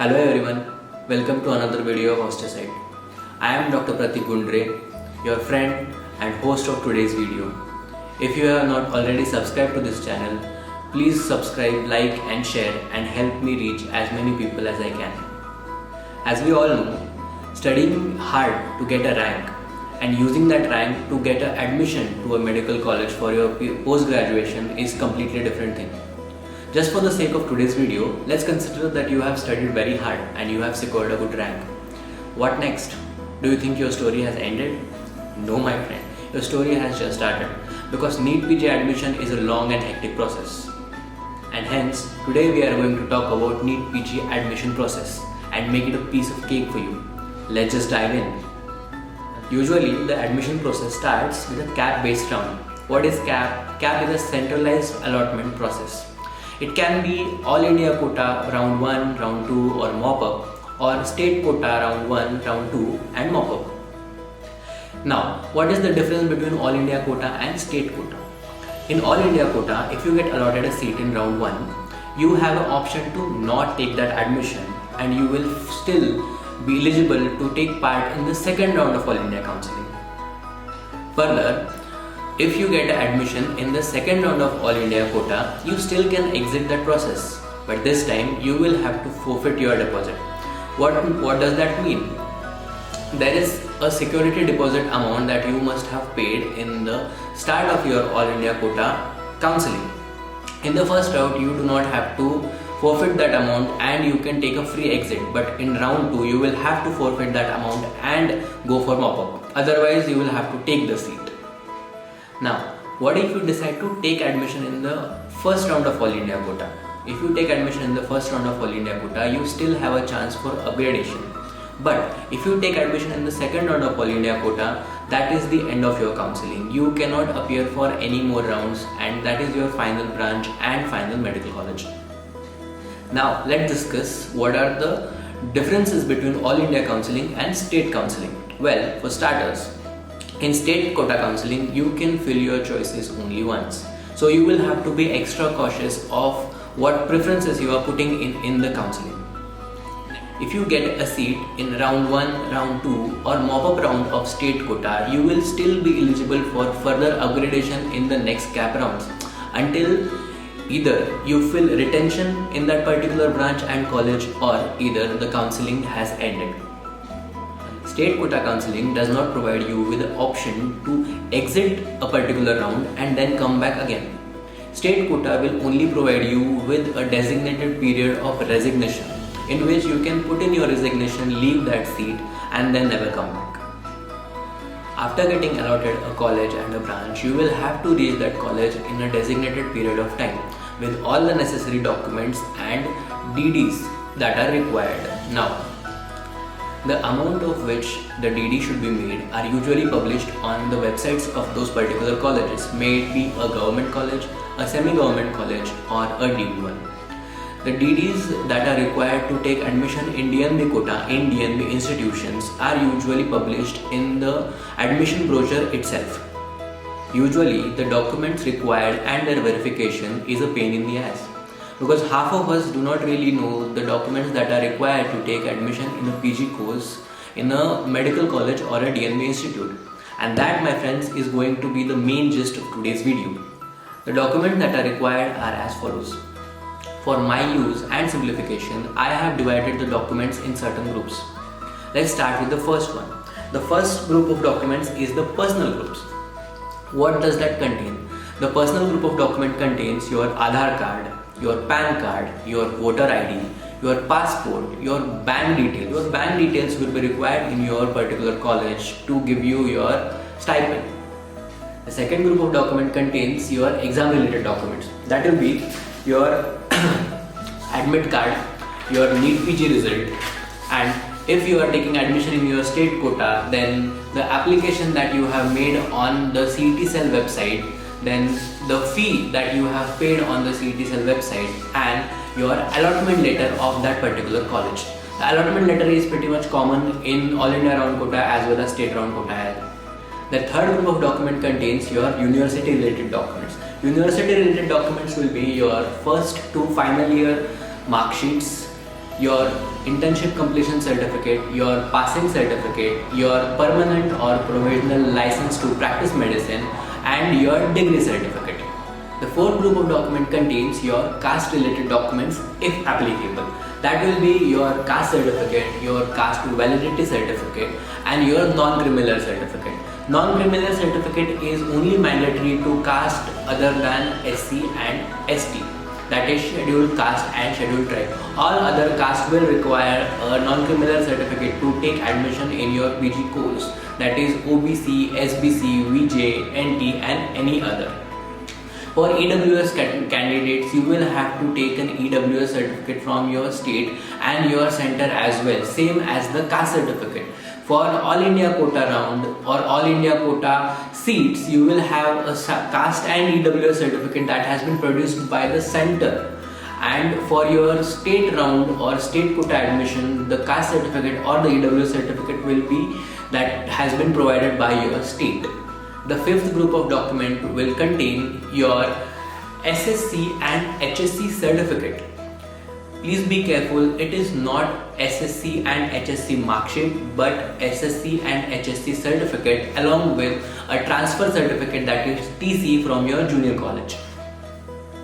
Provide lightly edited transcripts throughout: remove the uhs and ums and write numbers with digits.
Hello everyone, welcome to another video of Hosticide. I am Dr. Pratik Gundre, your friend and host of today's video. If you have not already subscribed to this channel, please subscribe, like and share and help me reach as many people as I can. As we all know, studying hard to get a rank and using that rank to get an admission to a medical college for your post-graduation is completely different thing. Just for the sake of today's video, let's consider that you have studied very hard and you have secured a good rank. What next? Do you think your story has ended? No, my friend, your story has just started, because NEET-PG admission is a long and hectic process. And hence, today we are going to talk about NEET-PG admission process and make it a piece of cake for you. Let's just dive in. Usually, the admission process starts with a CAP-based round. What is CAP? CAP is a centralized allotment process. It can be All India quota round 1, round 2 or mop-up, or state quota round 1, round 2 and mop-up. Now, what is the difference between All India quota and state quota? In All India quota, if you get allotted a seat in round 1, you have an option to not take that admission and you will still be eligible to take part in the second round of All India counselling. Further, if you get an admission in the second round of All India quota, you still can exit that process, but this time you will have to forfeit your deposit. What does that mean? There is a security deposit amount that you must have paid in the start of your All India quota counselling. In the first round, you do not have to forfeit that amount and you can take a free exit, but in round 2 you will have to forfeit that amount and go for mop-up. Otherwise, you will have to take the seat. Now, what if you decide to take admission in the first round of All India quota? If you take admission in the first round of All India quota, you still have a chance for upgradation. But if you take admission in the second round of All India quota, that is the end of your counselling. You cannot appear for any more rounds and that is your final branch and final medical college. Now, let's discuss what are the differences between All India counselling and state counselling. Well, for starters, in state quota counselling, you can fill your choices only once. So you will have to be extra cautious of what preferences you are putting in the counselling. If you get a seat in round 1, round 2 or mop-up round of state quota, you will still be eligible for further upgradation in the next CAP rounds until either you fill retention in that particular branch and college or either the counselling has ended. State quota counselling does not provide you with the option to exit a particular round and then come back again. State quota will only provide you with a designated period of resignation in which you can put in your resignation, leave that seat and then never come back. After getting allotted a college and a branch, you will have to reach that college in a designated period of time with all the necessary documents and DDs that are required. Now, the amount of which the DD should be made are usually published on the websites of those particular colleges, may it be a government college, a semi-government college or a deemed one. The DDs that are required to take admission in DNB quota in DNB institutions are usually published in the admission brochure itself. Usually, the documents required and their verification is a pain in the ass, because half of us do not really know the documents that are required to take admission in a PG course in a medical college or a DNB institute. And that, my friends, is going to be the main gist of today's video. The documents that are required are as follows. For my use and simplification, I have divided the documents in certain groups. Let's start with the first one. The first group of documents is the personal groups. What does that contain? The personal group of document contains your Aadhaar card, your PAN card, your voter ID, your passport, your bank details. Your bank details will be required in your particular college to give you your stipend. The second group of document contains your exam related documents. That will be your admit card, your NEET-PG result, and if you are taking admission in your state quota, then the application that you have made on the CET cell website, then the fee that you have paid on the CET cell website and your allotment letter of that particular college. The allotment letter is pretty much common in All India round quota as well as state round quota. The third group of document contains your university related documents. University related documents will be your first to final year mark sheets, your internship completion certificate, your passing certificate, your permanent or provisional license to practice medicine, and your degree certificate. The fourth group of document contains your caste related documents if applicable. That will be your caste certificate, your caste validity certificate, and your non-criminal certificate. Non-criminal certificate is only mandatory to caste other than SC and ST. That is scheduled caste and scheduled tribe. All other castes will require a non-criminal certificate to take admission in your PG course. That is OBC, SBC, VJ, NT, and any other. For EWS candidates, you will have to take an EWS certificate from your state and your center as well, same as the caste certificate. For All India quota round or All India quota seats, you will have a caste and EWS certificate that has been produced by the center. And for your state round or state quota admission, the caste certificate or the EWS certificate will be that has been provided by your state. The fifth group of document will contain your SSC and HSC certificate. Please be careful, it is not SSC and HSC marksheet but SSC and HSC certificate along with a transfer certificate, that is TC, from your junior college.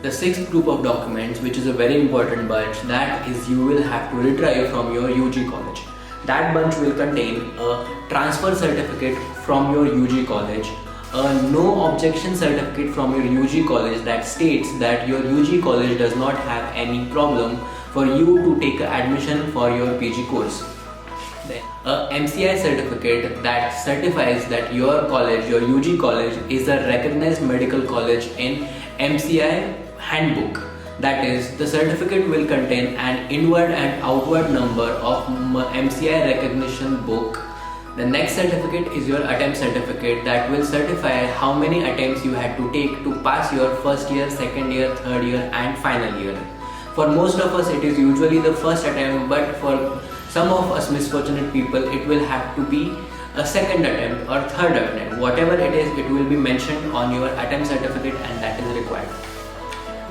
The sixth group of documents, which is a very important bunch, that is you will have to retrieve from your UG college. That bunch will contain a transfer certificate from your UG college, a no objection certificate from your UG college that states that your UG college does not have any problem for you to take admission for your PG course. Then a MCI certificate that certifies that your college, your UG college, is a recognized medical college in MCI handbook. That is, the certificate will contain an inward and outward number of MCI recognition book. The next certificate is your attempt certificate that will certify how many attempts you had to take to pass your first year, second year, third year, and final year. For most of us it is usually the first attempt, but for some of us misfortunate people it will have to be a second attempt or third attempt. Whatever it is, it will be mentioned on your attempt certificate and that is required.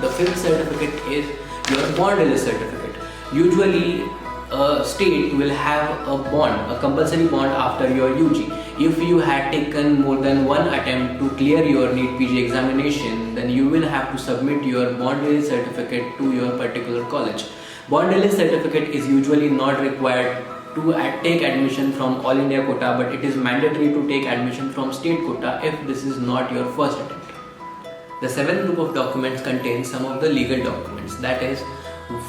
The fifth certificate is your bond release certificate. Usually a state will have a bond, a compulsory bond after your UG. If you had taken more than one attempt to clear your NEET-PG examination, then you will have to submit your bond release certificate to your particular college. Bond release certificate is usually not required to take admission from All India quota, but it is mandatory to take admission from state quota if this is not your first attempt. The seventh group of documents contains some of the legal documents. That is,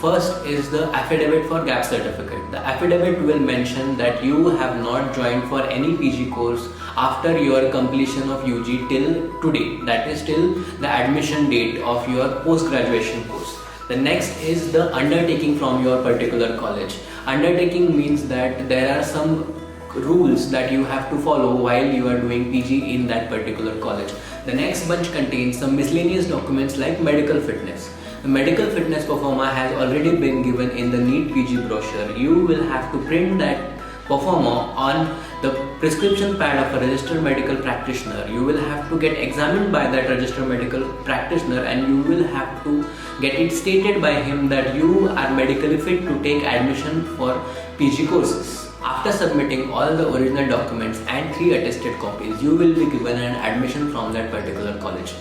first is the affidavit for gap certificate. The affidavit will mention that you have not joined for any PG course after your completion of UG till today. That is till the admission date of your post-graduation course. The next is the undertaking from your particular college. Undertaking means that there are some rules that you have to follow while you are doing PG in that particular college. The next bunch contains some miscellaneous documents like medical fitness. The medical fitness performer has already been given in the NEET-PG brochure. You will have to print that performer on the prescription pad of a registered medical practitioner. You will have to get examined by that registered medical practitioner and you will have to get it stated by him that you are medically fit to take admission for PG courses. After submitting all the original documents and 3 attested copies, you will be given an admission from that particular college.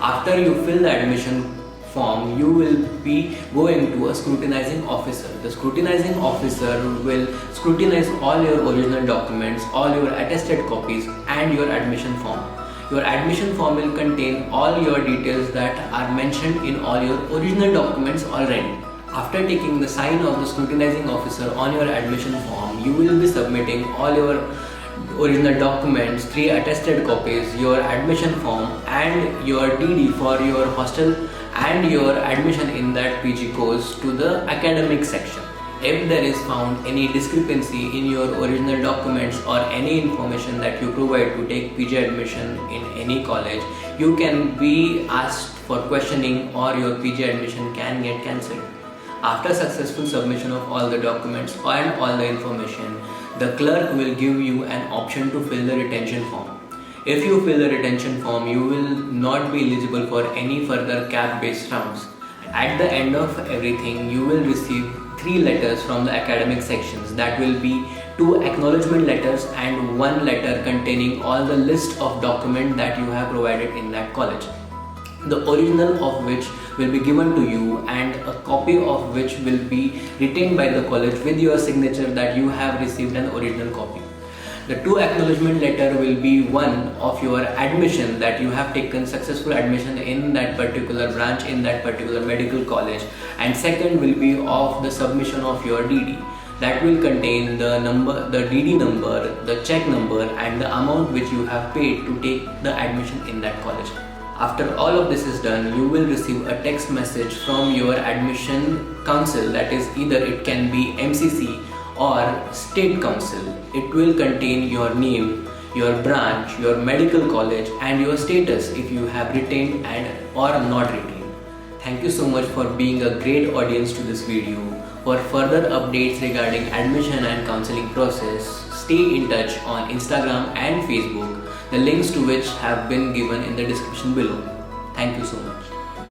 After you fill the admission form, you will be going to a scrutinizing officer. The scrutinizing officer will scrutinize all your original documents, all your attested copies and your admission form. Your admission form will contain all your details that are mentioned in all your original documents already. After taking the sign of the scrutinizing officer on your admission form, you will be submitting all your original documents, 3 attested copies, your admission form and your DD for your hostel and your admission in that PG course to the academic section. If there is found any discrepancy in your original documents or any information that you provide to take PG admission in any college, you can be asked for questioning or your PG admission can get cancelled. After successful submission of all the documents and all the information, the clerk will give you an option to fill the retention form. If you fill the retention form, you will not be eligible for any further cap-based rounds. At the end of everything, you will receive 3 letters from the academic sections. That will be 2 acknowledgement letters and 1 letter containing all the list of documents that you have provided in that college, the original of which will be given to you and a copy of which will be retained by the college with your signature that you have received an original copy. The 2 acknowledgement letter will be one of your admission, that you have taken successful admission in that particular branch, in that particular medical college, and second will be of the submission of your DD. That will contain the number, the DD number, the check number and the amount which you have paid to take the admission in that college. After all of this is done, you will receive a text message from your admission council, that is either it can be MCC or state council. It will contain your name, your branch, your medical college and your status if you have retained and or not retained. Thank you so much for being a great audience to this video. For further updates regarding admission and counseling process, stay in touch on Instagram and Facebook, the links to which have been given in the description below. Thank you so much.